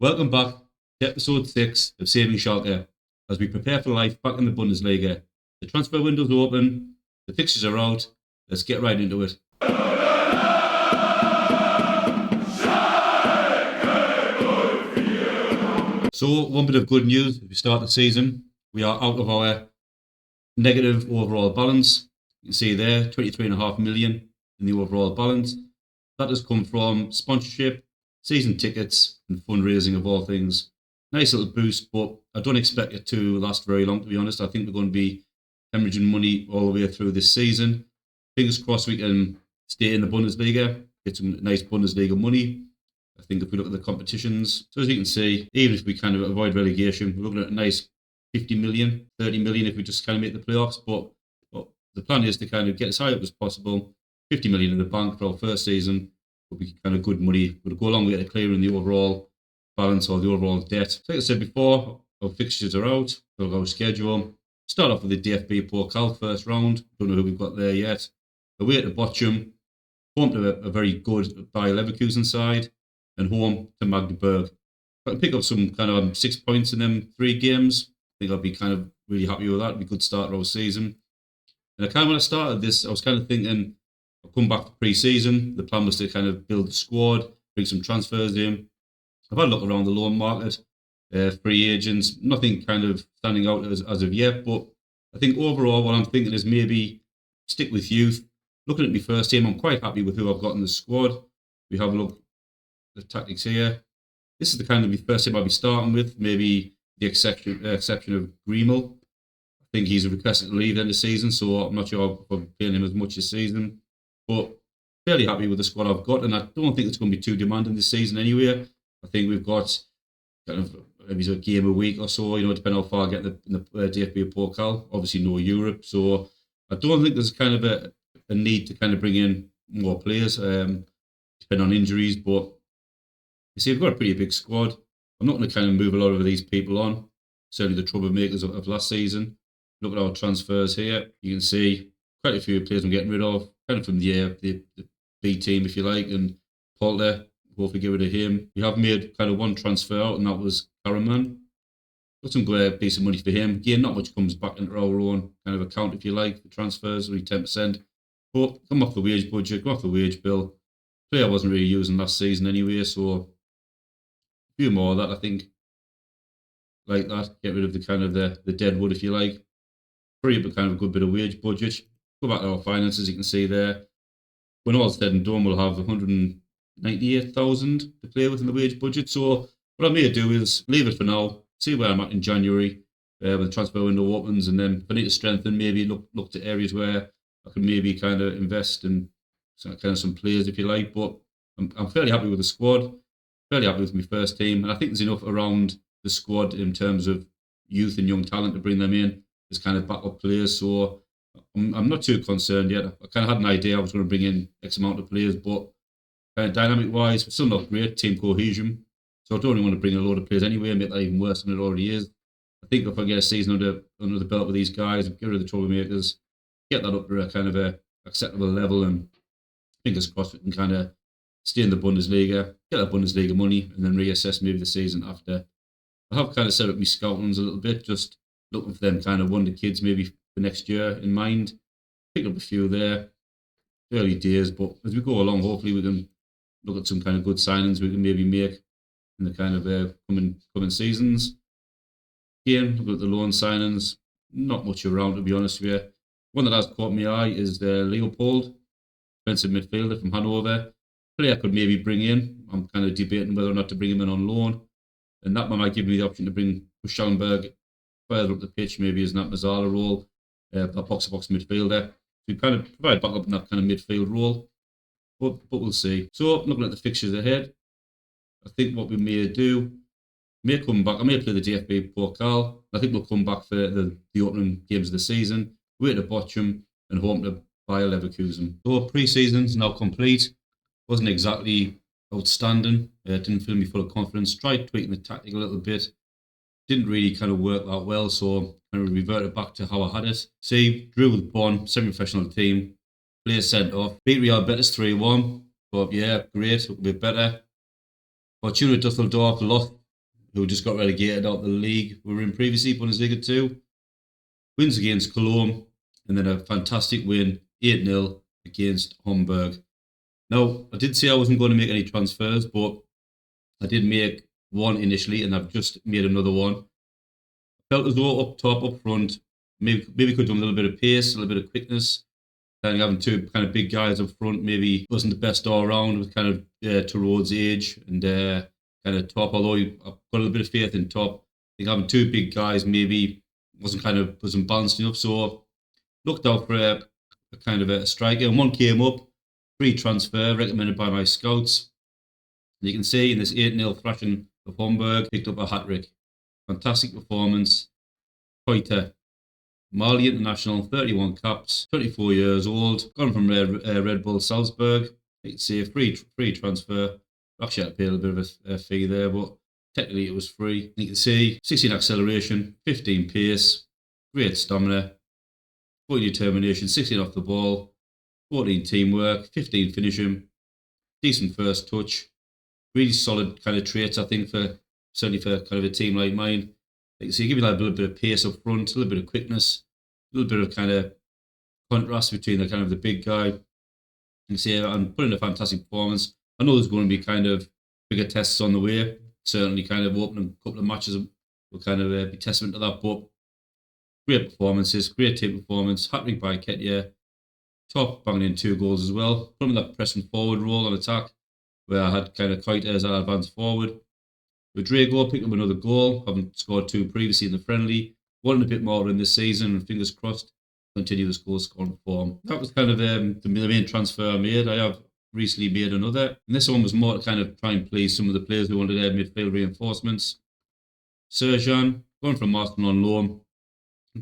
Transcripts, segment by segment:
Welcome back to episode 6 of Saving Schalke as we prepare for life back in the Bundesliga. The transfer window's open, the fixtures are out, let's get right into it. So, one bit of good news as we start the season. We are out of our negative overall balance. You can see there, 23.5 million in the overall balance. That has come from sponsorship, season tickets, and fundraising of all things. Nice little boost, but I don't expect it to last very long, to be honest. I think we're going to be hemorrhaging money all the way through this season. Fingers crossed we can stay in the Bundesliga, get some nice Bundesliga money. I think if we look at the competitions, so as you can see, even if we kind of avoid relegation, we're looking at a nice 50 million, 30 million if we just kind of make the playoffs. But the plan is to kind of get as high up as possible. 50 million in the bank for our first season would be kind of good money. Would go a long way to clearing the overall balance or the overall debt. So like I said before, our fixtures are out, we'll our schedule. Start off with the DFB Pokal first round. Don't know who we've got there yet. Away to Bochum, home to a very good Bayer Leverkusen side, and home to Magdeburg. If I can pick up some kind of 6 points in them 3 games, I think I'll be kind of really happy with that. It'd be a good start to our season. And I kind of, when I started this, I was kind of thinking, I'll come back to pre-season. The plan was to kind of build the squad, bring some transfers in. I've had a look around the loan market, free agents, nothing kind of standing out as of yet. But I think overall, what I'm thinking is maybe stick with youth. Looking at my first team, I'm quite happy with who I've got in the squad. We have a look at the tactics here. This is the kind of my first team I'll be starting with. Maybe the exception of Griemel. I think he's requested to leave end of season, so I'm not sure if I'm playing him as much this season. But fairly happy with the squad I've got, and I don't think it's going to be too demanding this season anyway. I think we've got kind of maybe a game a week or so, depending how far I get in the DFB Pokal. Obviously, no Europe, so I don't think there's kind of a need to kind of bring in more players, depending on injuries. But you see, we've got a pretty big squad. I'm not going to kind of move a lot of these people on. Certainly the troublemakers of last season. Look at our transfers here. You can see quite a few players I'm getting rid of, kind of from the B team, if you like, and Polter, hopefully get rid of him. We have made kind of one transfer out, and that was Karaman. Got some decent money for him. Again, not much comes back into our own kind of account, if you like. The transfers, only 10%. But come off the wage budget, come off the wage bill. Player I wasn't really using last season anyway, so a few more of that, I think. Like that, get rid of the kind of the dead wood, if you like. Free up a kind of a good bit of wage budget. Go back to our finances, you can see there. When all's said and done, we'll have 198,000 to play with in the wage budget. So what I may do is leave it for now, see where I'm at in January when the transfer window opens, and then if I need to strengthen, maybe look to areas where I can maybe kind of invest in kind of some players, if you like. But I'm fairly happy with the squad, fairly happy with my first team, and I think there's enough around the squad in terms of youth and young talent to bring them in as kind of backup players. So I'm not too concerned yet. I kind of had an idea I was going to bring in X amount of players, but kind of dynamic-wise, we're still not great, team cohesion. So I don't really want to bring a load of players anyway and make that even worse than it already is. I think if I get a season under the belt with these guys, get rid of the troublemakers, get that up to a kind of a acceptable level, and fingers crossed we can kind of stay in the Bundesliga, get that Bundesliga money, and then reassess maybe the season after. I have kind of set up my scoutings a little bit, just looking for them kind of wonder kids maybe for next year in mind. Picked up a few there, early days, but as we go along, hopefully we can look at some kind of good signings we can maybe make in the kind of coming seasons. Again, look at the loan signings, not much around, to be honest with you. One that has caught my eye is Leopold, defensive midfielder from Hanover. Player I could maybe bring in. I'm kind of debating whether or not to bring him in on loan. And that might give me the option to bring Schallenberg further up the pitch, maybe as that Mazzala role, a box-to-box midfielder. So we kind of provide backup in that kind of midfield role. But we'll see. So looking at the fixtures ahead, I think what we may come back. I may play the DFB Pokal. I think we'll come back for the opening games of the season. Away to Bochum and home to Bayer Leverkusen. So pre-season's now complete. Wasn't exactly outstanding. Didn't feel me full of confidence. Tried tweaking the tactic a little bit. Didn't really kind of work that well, so kind of reverted back to how I had it. See, drew with Bonn, semi-professional team. Players sent off. Beat Real Betis 3-1. But yeah, great, a bit better. Fortuna Dusseldorf lost who just got relegated out of the league we were in previously, Bundesliga 2. Wins against Cologne, and then a fantastic win, 8-0 against Hamburg. Now, I did say I wasn't going to make any transfers, but I did make one initially, and I've just made another one. I felt as though up top, up front, maybe could do a little bit of pace, a little bit of quickness. And having two kind of big guys up front maybe wasn't the best all around with kind of Tarot's age and kind of top. Although I've got a little bit of faith in top, I think having two big guys maybe wasn't balanced enough. So looked out for a kind of a striker, and one came up, free transfer recommended by my scouts. And you can see in this 8-0 thrashing of Hamburg, picked up a hat trick. Fantastic performance. Quite a Mali international, 31 caps, 24 years old, gone from Red Bull Salzburg. You can see a free transfer. Actually, I had to pay a little bit of a fee there, but technically it was free. You can see 16 acceleration, 15 pace, great stamina, 40 determination, 16 off the ball, 14 teamwork, 15 finishing, decent first touch. Really solid kind of traits, I think, certainly for kind of a team like mine. Like you see, give you like a little bit of pace up front, a little bit of quickness, a little bit of kind of contrast between the kind of the big guy. You see, and put in a fantastic performance. I know there's going to be kind of bigger tests on the way. Certainly, kind of opening a couple of matches will kind of be testament to that. But great performances, great team performance. Hat-trick by Ketia. Top banging in 2 goals as well. Put him in that pressing forward role on attack, where I had kind of quite as I advanced forward. Rodrigo picked up another goal, having scored 2 previously in the friendly. Wanting a bit more in this season, and fingers crossed, continue this goal scoring form. That was kind of the main transfer I made. I have recently made another, and this one was more to kind of try and please some of the players who wanted their midfield reinforcements. Serjan, going from Arsenal on loan,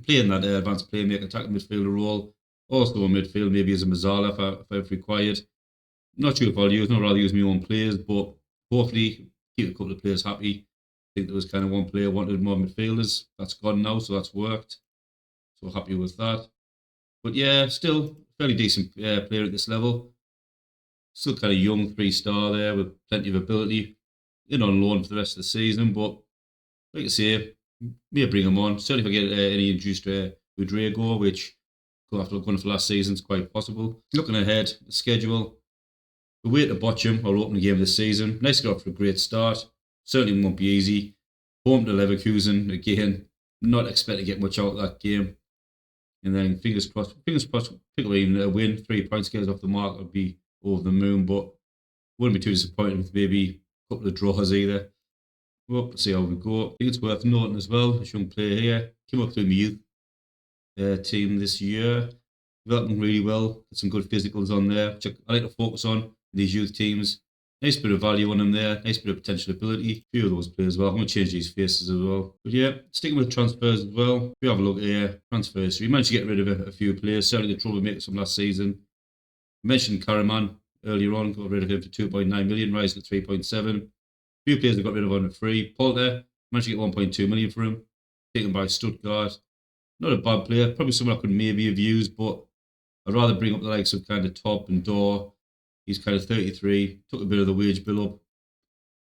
playing that advanced playmaker, attacking midfielder role. Also in midfield, maybe as a Mazzala if required. Not sure if I'll use, not rather use my own players, but hopefully keep a couple of players happy. I think there was kind of one player wanted more midfielders. That's gone now, so that's worked. So happy with that. But yeah, still fairly decent player at this level. Still kind of young, 3-star there with plenty of ability. In on loan for the rest of the season, but like I say, may bring him on. Certainly if I get any introduced to Rodrigo, which after going for last season is quite possible. Looking ahead, the schedule. The way to Bochum, our opening game of the season. Nice to get off for a great start. Certainly won't be easy. Home to Leverkusen again. Not expect to get much out of that game. And then fingers crossed, pick up even a win. 3 points get us off the mark would be over the moon, but wouldn't be too disappointed with maybe a couple of draws either. We'll see how we go. I think it's worth noting as well, this young player here came up through my youth team this year. Developing really well. Got some good physicals on there, which I like to focus on in these youth teams. Nice bit of value on them there. Nice bit of potential ability. A few of those players as well. I'm going to change these faces as well. But yeah, sticking with transfers as well. If we have a look here, transfers. We managed to get rid of a few players. Certainly the troublemakers from last season. I mentioned Karaman earlier on. Got rid of him for 2.9 million, rising to 3.7. A few players I got rid of on the free. Polter, managed to get 1.2 million for him. Taken by Stuttgart. Not a bad player. Probably someone I could maybe have used, but I'd rather bring up the likes of kind of Top and Dor. He's kind of 33, took a bit of the wage bill up.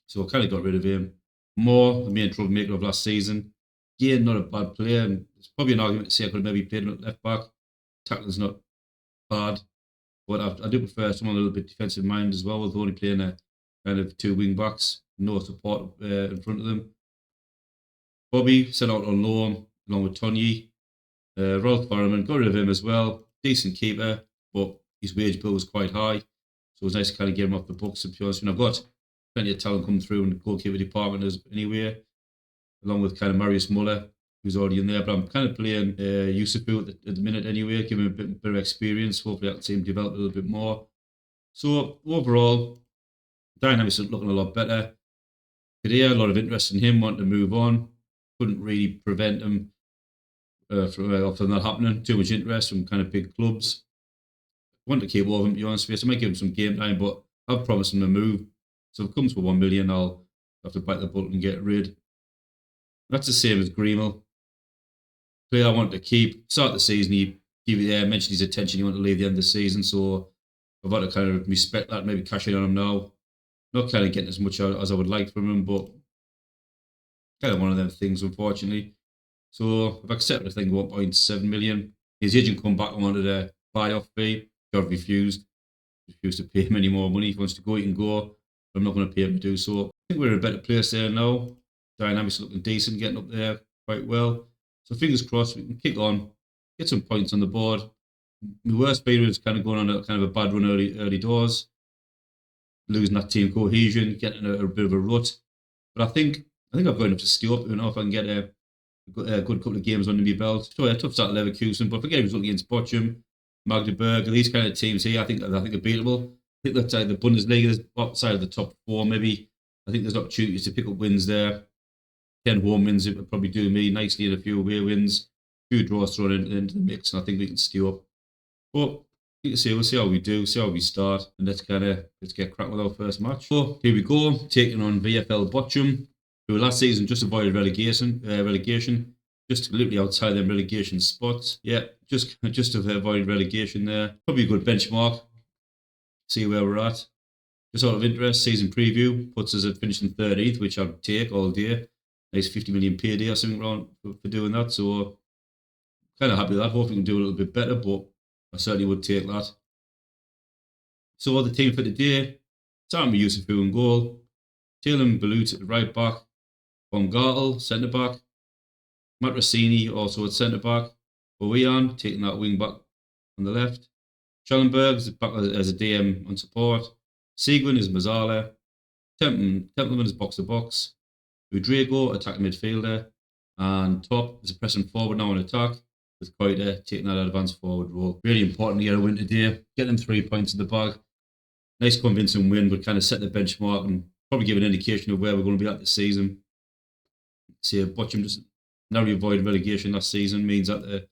So I kind of got rid of him. Moore, the main troublemaker of last season. Again, not a bad player. And it's probably an argument to say I could have maybe played him at left back. Tackling's not bad. But I do prefer someone a little bit defensive minded as well, with only playing a kind of 2 wing backs, no support in front of them. Bobby sent out on loan along with Tonyi. Rolf Barreman, got rid of him as well. Decent keeper, but his wage bill was quite high. So it was nice to kind of get him off the books, to be honest. And I've got plenty of talent coming through in the goalkeeper department anyway, along with kind of Marius Muller, who's already in there. But I'm kind of playing Yusufu at the minute anyway, giving him a bit of experience. Hopefully I can see him develop a little bit more. So overall, dynamics are looking a lot better. Today, a lot of interest in him, wanting to move on. Couldn't really prevent him from that happening. Too much interest from kind of big clubs. Want to keep over him, to be honest with you. I might give him some game time, but I've promised him to move. So if it comes for 1 million, I'll have to bite the bullet and get rid. That's the same as Greenwell. Player I want to keep. Start the season, he mentioned his intention, he wanted to leave the end of the season, so I've got to kind of respect that, maybe cash in on him now. Not kind of getting as much out as I would like from him, but kind of one of them things, unfortunately. So I've accepted, I think, 1.7 million. His agent come back and wanted a buy-off fee. I've refused to pay him any more money. If he wants to go, he can go. But I'm not going to pay him to do so. I think we're in a better place there now. Dynamics looking decent, getting up there quite well. So fingers crossed, we can kick on, get some points on the board. My worst period is kind of going on a kind of a bad run early doors, losing that team cohesion, getting a bit of a rut. But I think I've got enough to stay up. You know, if I can get a good couple of games under my belt. Sure, a tough start at Leverkusen, but if I get a result against Bochum, Magdeburg, these kind of teams here, I think are beatable. I think that's the Bundesliga is outside of the top four, maybe. I think there's opportunities to pick up wins there. 10 home wins, it would probably do me nicely, and a few away wins, a few draws thrown into the mix, and I think we can stay up. But we'll see how we do, see how we start, and let's get cracking with our first match. So here we go, taking on VfL Bochum, who last season just avoided relegation, just literally outside them relegation spots. Yeah, just to avoid relegation there. Probably a good benchmark. See where we're at. Just out of interest, season preview puts us at finishing 13th, which I'd take all day. Nice 50 million payday or something around for doing that. So kind of happy with that. Hopefully we can do a little bit better, but I certainly would take that. So the team for today, Sami Yusufu in goal, Taylor Balut at right back, Baumgartel centre back, Matrosini also at centre back, Bojan taking that wing back on the left, Schallenberg is back as a DM on support, Seguin is Mazzala, Templeman is box to box, Udrigo attacking midfielder, and Top is a pressing forward now on attack, with Koita taking that advanced forward role. Really important to get a win today, get them 3 points in the bag. Nice convincing win, but kind of set the benchmark and probably give an indication of where we're going to be at this season. See, Bochum just narrowly avoided relegation last season, means that they're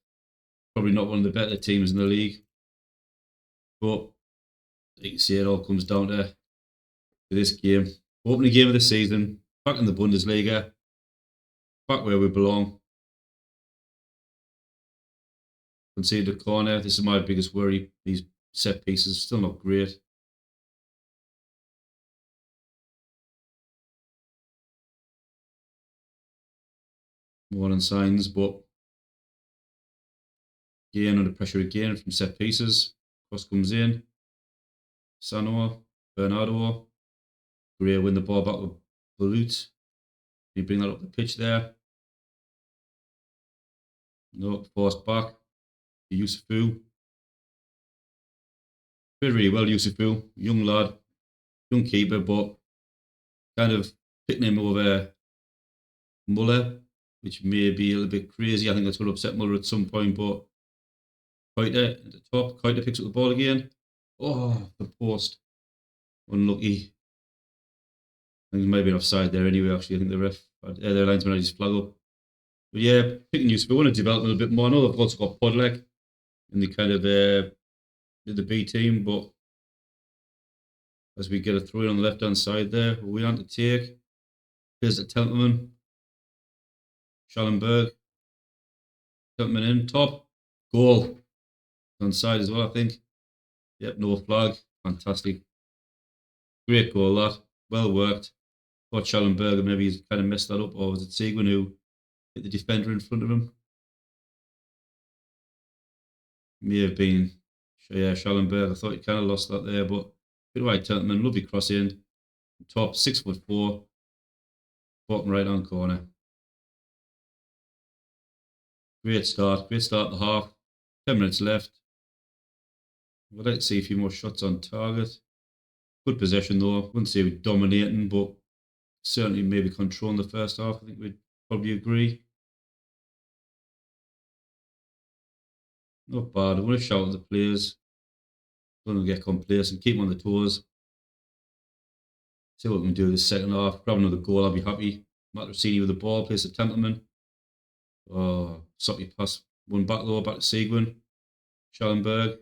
probably not one of the better teams in the league. But you can see it all comes down to this game. Opening game of the season, back in the Bundesliga, back where we belong. Conceded a corner. This is my biggest worry. These set pieces still not great. Warning signs, but again under pressure again from set pieces. Cross comes in. Sano, Bernardo. Gray win the ball back with Balut. You bring that up the pitch there. No, forced back. Yusufu. Played really well, Yusufu. Young lad, young keeper, but kind of picking him over Muller, which may be a little bit crazy. I think that's going to upset Muller at some point, but Koita at the top. Koita picks up the ball again. Oh, the post. Unlucky. I think he might have been offside there anyway, actually. I think the ref, their linesman had his flag up. But yeah, picking Yusufu. I want to develop a little bit more. I know they've also got Podlek in the kind of in the B team, but as we get a throw in on the left hand side there, we want to take. Here's the Templeman. Schallenberg. Templeman in, top. Goal. On side as well, I think. Yep, no flag. Fantastic. Great goal, that. Well worked. Thought Schallenberg maybe he's kind of messed that up, or was it Seguin who hit the defender in front of him? May have been, yeah, Schallenberg. I thought he kind of lost that there, but good right, Templeman. Lovely cross in. Top, 6'4", bottom right hand corner. Great start the half. 10 minutes left. I'd like to see a few more shots on target. Good possession though. Wouldn't say we're dominating, but certainly maybe controlling the first half. I think we'd probably agree. Not bad. I want to shout at the players. Don't want to get complacent. Keep them on the toes. See what we can do this second half. Grab another goal. I'll be happy. Matrosini with the ball. Plays the Templeman. Oh, soppy pass. One back low. Back to Seguin. Schallenberg.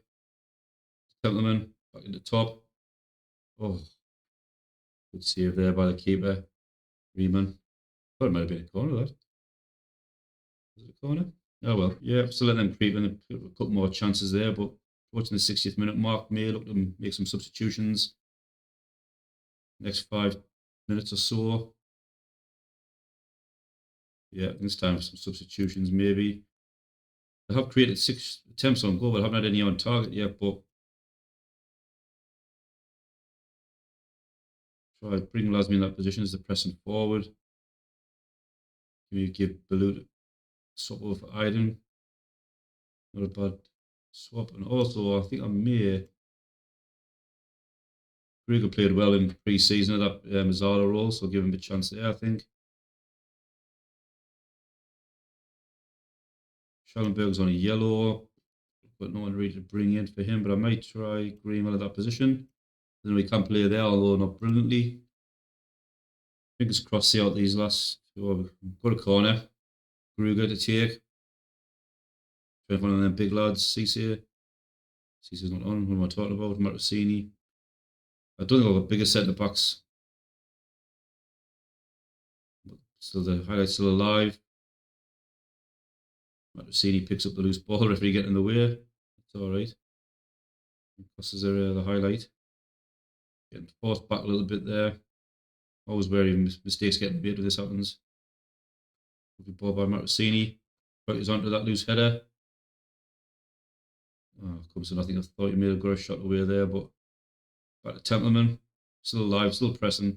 Templeman. Back in the top. Oh, good save there by the keeper. Riemann. Thought it might have been a corner, that. Was it a corner? Oh well, yeah, still letting them creep in. A couple more chances there, but watching the 60th minute mark, may look to make some substitutions. Next 5 minutes or so. Yeah, this time for some substitutions maybe. I have created 6 attempts on goal, but I haven't had any on target yet. But try bring Lasme in that position as the pressing forward. Can you give Balut swap over for Iden? Not a bad swap. And also, I think I may. Gruger played well in pre-season of that Mazzara role, so give him a chance there, I think. Schallenberg's on a yellow, but no one really to bring in for him. But I might try Greenwell at that position. Then we can play there, although not brilliantly. Fingers crossed, see out these last. Oh, got a corner. Gruger to take. Try one of them big lads. Cisse. Cisse's not on. What am I talking about? Martini. I don't think I've got bigger centre backs. But still, the highlight's still alive. Martini picks up the loose ball. Referee getting in the way. It's all right. Crosses the highlight. Getting forced back a little bit there. Always wary of mistakes getting made when this happens. Lovely ball by Martini. Right onto that loose header. Oh, comes to nothing. I thought he may have got a shot away there, but back to Templeman. Still alive, still pressing.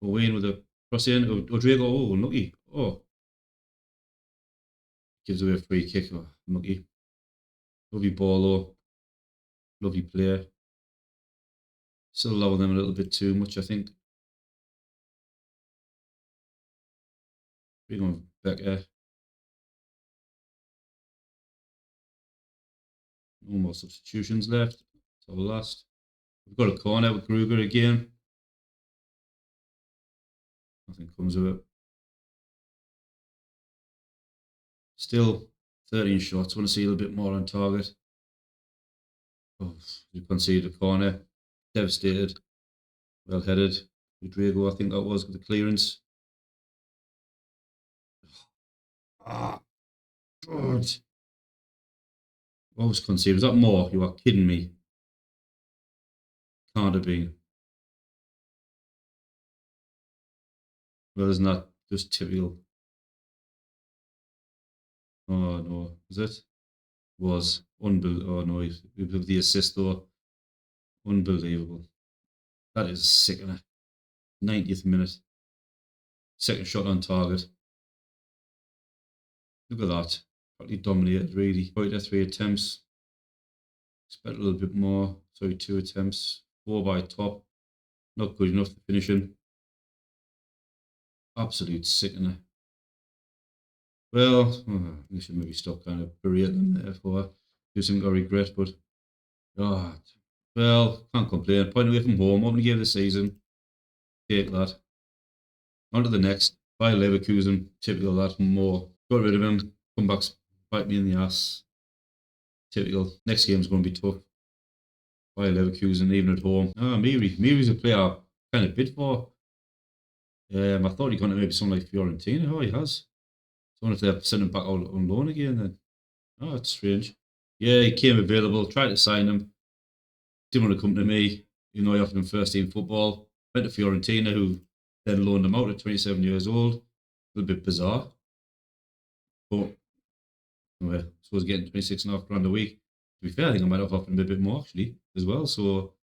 Wayne with a cross in. Rodrigo, oh, unlucky. Oh. Gives away a free kick. Oh, unlucky. Lovely ball, though. Lovely player. Still allowing them a little bit too much, I think. Bring on Becker. No more substitutions left. It's our last. We've got a corner with Gruger again. Nothing comes of it. Still 13 shots. Want to see a little bit more on target. Oh, we conceded a corner. Devastated. Well headed. Rodrigo, I think that was, with the clearance. Ah, God. What was conceded? Was that more? You are kidding me. Can't have been. Well, isn't that just typical? Oh, no. Is it? Was. Unbelievable. Oh, no. With the assist, though. Unbelievable. That is sickening. 90th minute. Second shot on target. Look at that. Probably dominated, really. Quite 3 attempts. Expect a little bit more. Sorry, 2 attempts. 4 by top. Not good enough to finish in. Absolute sickener. Well, we should maybe stop kind of berating them there for do something I regret, but God. Well, can't complain. Point away from home, opening game of the season. Take that. On to the next. By Leverkusen, typical that more. Got rid of him. Come back, bite me in the ass. Typical. Next game's going to be tough. By Leverkusen, even at home. Miri. Miri's a player I kind of bid for. I thought he'd gone to maybe someone like Fiorentina. Oh, he has. So I wonder if they're sending him back out on loan again then. Oh, that's strange. Yeah, he came available. Tried to sign him. Didn't want to come to me. Even though I offered him first team football. Went to Fiorentina, who then loaned him out at 27 years old. A little bit bizarre. But anyway, I suppose getting 26.5 grand a week. To be fair, I think I might have offered him a bit more actually as well. So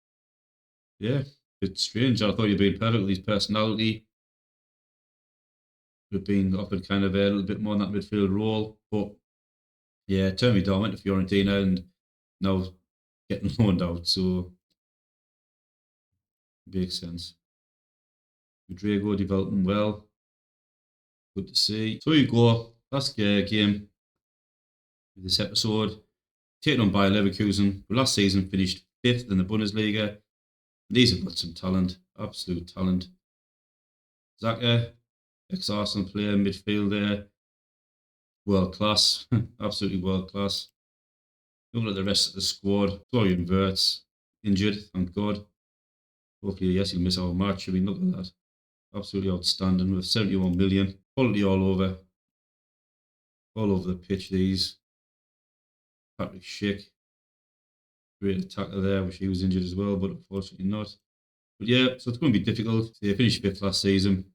yeah, it's strange. I thought he'd been perfect with his personality. Would have been offered kind of a little bit more in that midfield role. But yeah, it turned me down. Went to Fiorentina and now getting loaned out. So makes sense. Rodrigo developing well. Good to see. So you go. Last game of this episode. Taken on by Leverkusen, who last season finished 5th in the Bundesliga. These have got some talent, absolute talent. Zaka, ex-Arsenal player, midfielder, world class, absolutely world class. Looking at the rest of the squad, Florian Wirtz, injured, thank God. Hopefully, yes, he'll miss our match. I mean, look at that. Absolutely outstanding with 71 million. Quality all over the pitch, these. Patrick Schick, great attacker there. Wish he was injured as well, but unfortunately not. But yeah, so it's going to be difficult. They finished 5th last season.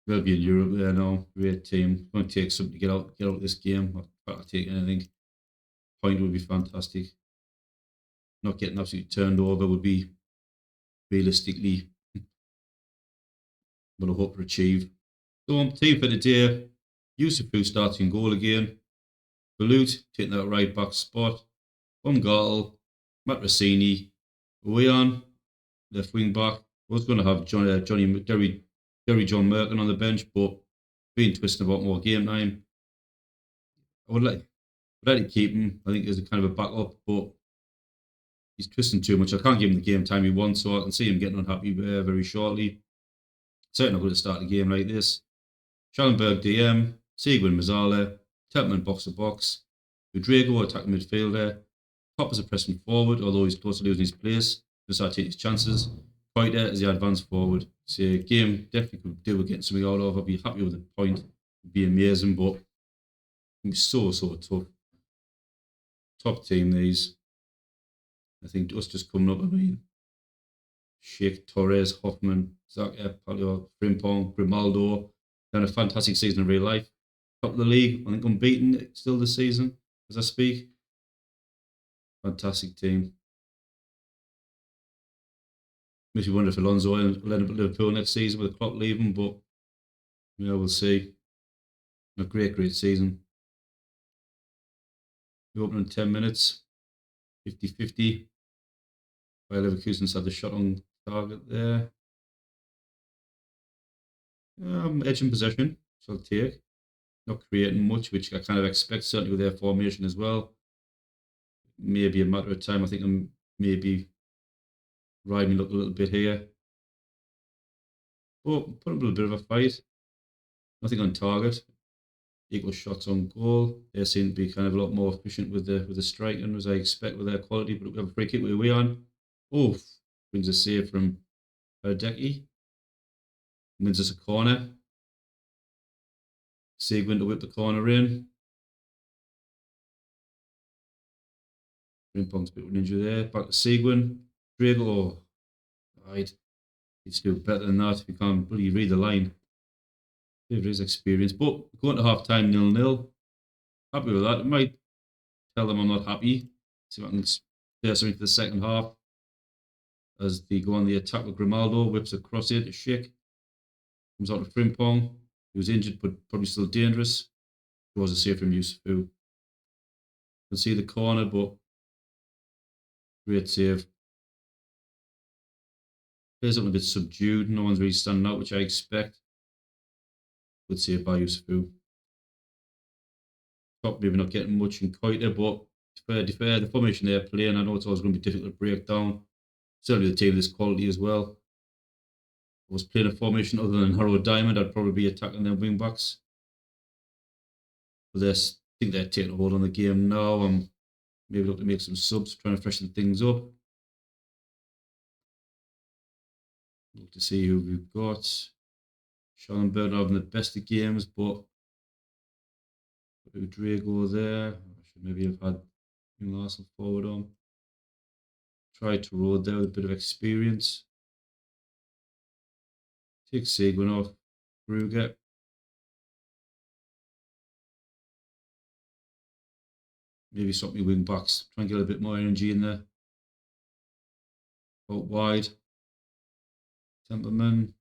They'll be in Europe there now. Great team. It's going to take something to get out of this game. I'll take anything. Point would be fantastic. Not getting absolutely turned over would be realistically what I hope to achieve. So team for the day, Yusufu starting in goal again. Balut taking that right back spot. Umgartel, Matt Rossini, Weon, left wing back. I was going to have Derry John Merkin on the bench, but being twisted about more game time, I would like to keep him. I think as a kind of a backup, but he's twisting too much. I can't give him the game time he wants, so I can see him getting unhappy very shortly. Certainly not going to start a game like this. Schallenberg DM, Seguin Mazzala, Teltman box to box, Rodrigo attacking midfielder, Pop as a pressing forward, although he's close to losing his place, to start taking his chances. Quite there as he advanced forward. So game definitely could do with getting something out of. I'd be happy with the point. It'd be amazing, but it's so tough. Top team these. I think us just coming up, I mean, Sheikh, Torres, Hoffman, Zaka, Palio, Frimpong, Grimaldo. Done a fantastic season in real life. Top of the league, I think unbeaten still this season as I speak. Fantastic team. Makes me wonder if Alonso will end up at Liverpool next season with the clock leaving, but we'll see. A great season. We open in 10 minutes, 50-50. While Leverkusen's had the shot on target there. Edge in possession, so I'll take. Not creating much, which I kind of expect, certainly with their formation as well. Maybe a matter of time. I think I'm maybe riding luck a little bit here. But put up a little bit of a fight. Nothing on target. Equal shots on goal. They seem to be kind of a lot more efficient with the striking as I expect with their quality. But we have a free kick with Weon. Oof. Brings a save from Herdecki. Wins us a corner. Seguin to whip the corner in. Frimpong's a bit of an injury there. Back to Seguin. Drago. Oh, right. He's do better than that if you can't really read the line. Give his experience. But going to half time 0-0. Happy with that. I might tell them I'm not happy. See if I can say something for the second half. As they go on the attack with Grimaldo, whips across it to Schick. Comes out to Frimpong. He was injured but probably still dangerous. Draws a save from Yusufu. Can see the corner, but great save. Plays up a bit subdued. No one's really standing out, which I expect. Good save by Yusufu. Top maybe not getting much in Koita, but to fair, the formation they're playing, I know it's always going to be difficult to break down. Certainly the team of this quality as well. If I was playing a formation other than Harrow Diamond, I'd probably be attacking their wing backs. But I think they're taking a hold on the game now. I'm maybe looking to make some subs, trying to freshen things up. Look to see who we've got. Schallenberg having the best of games, but Rodrigo there. I should maybe have had Larson forward on. Tried to road there with a bit of experience. Take Seguin off. Ruger. Maybe swap me wing backs. Try and get a bit more energy in there. Out wide. Temperman.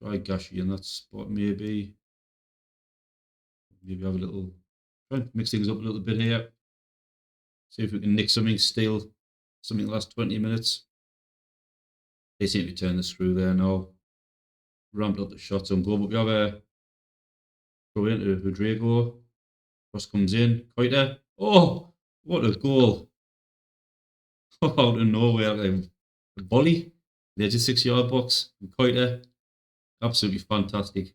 Try Gashi in that spot maybe. Maybe have a little. Try and mix things up a little bit here. See if we can nick something, steal something the last 20 minutes. They seem to turn the screw there now. Ramped up the shots on goal, but we have a throw into Rodrigo. Cross comes in. Koita. Oh, what a goal. Out of nowhere. Like a volley. The edge of 6-yard box. Koita. Absolutely fantastic.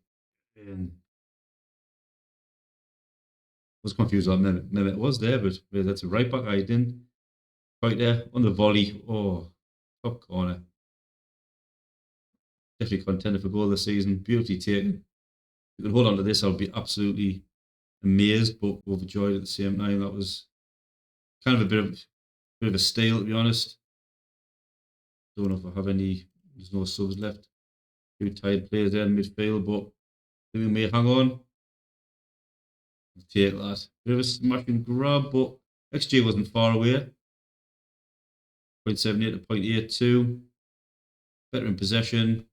And I was confused what Mehmet was there, but that's a right back I didn't. Koita on the volley. Oh, top corner. Definitely contender for goal this season. Beautifully taken. If we can hold on to this, I'll be absolutely amazed, but overjoyed at the same time. That was kind of a bit of a steal, to be honest. Don't know if I have any. There's no subs left. few tired players there in midfield, but I think we may hang on. Take that. Bit of a smash and grab, but XG wasn't far away. 0.78 to 0.82. Better in possession.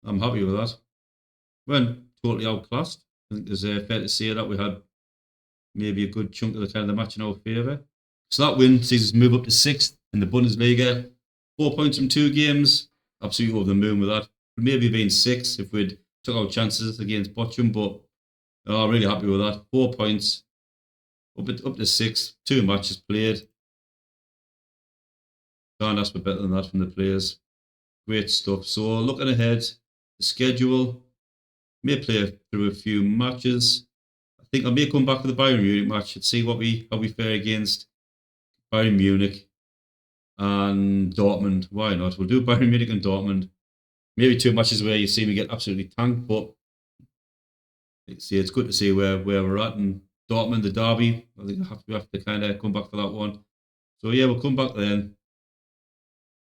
I'm happy with that. Weren't totally outclassed. I think it's fair to say that we had maybe a good chunk of the kind of the match in our favour. So that win sees us move up to 6th in the Bundesliga. 4 points from 2 games. Absolutely over the moon with that. Maybe been 6 if we'd took our chances against Bochum, but I'm really happy with that. 4 points. Up to 6. 2 matches played. Can't ask for better than that from the players. Great stuff. So looking ahead, the schedule. May play through a few matches. I think I may come back to the Bayern Munich match and see how we fare against Bayern Munich and Dortmund. Why not? We'll do Bayern Munich and Dortmund. Maybe 2 matches where you see me get absolutely tanked, but it's good to see where we're at. And Dortmund, the derby, I think we have to kind of come back for that one. So yeah, we'll come back then.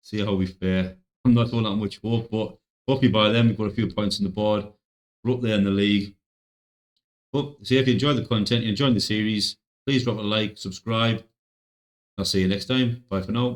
See how we fare. I'm not holding that much hope, but hopefully by then we've got a few points on the board. We're up there in the league. But see, if you enjoyed the content, you enjoyed the series, please drop a like, subscribe. I'll see you next time. Bye for now.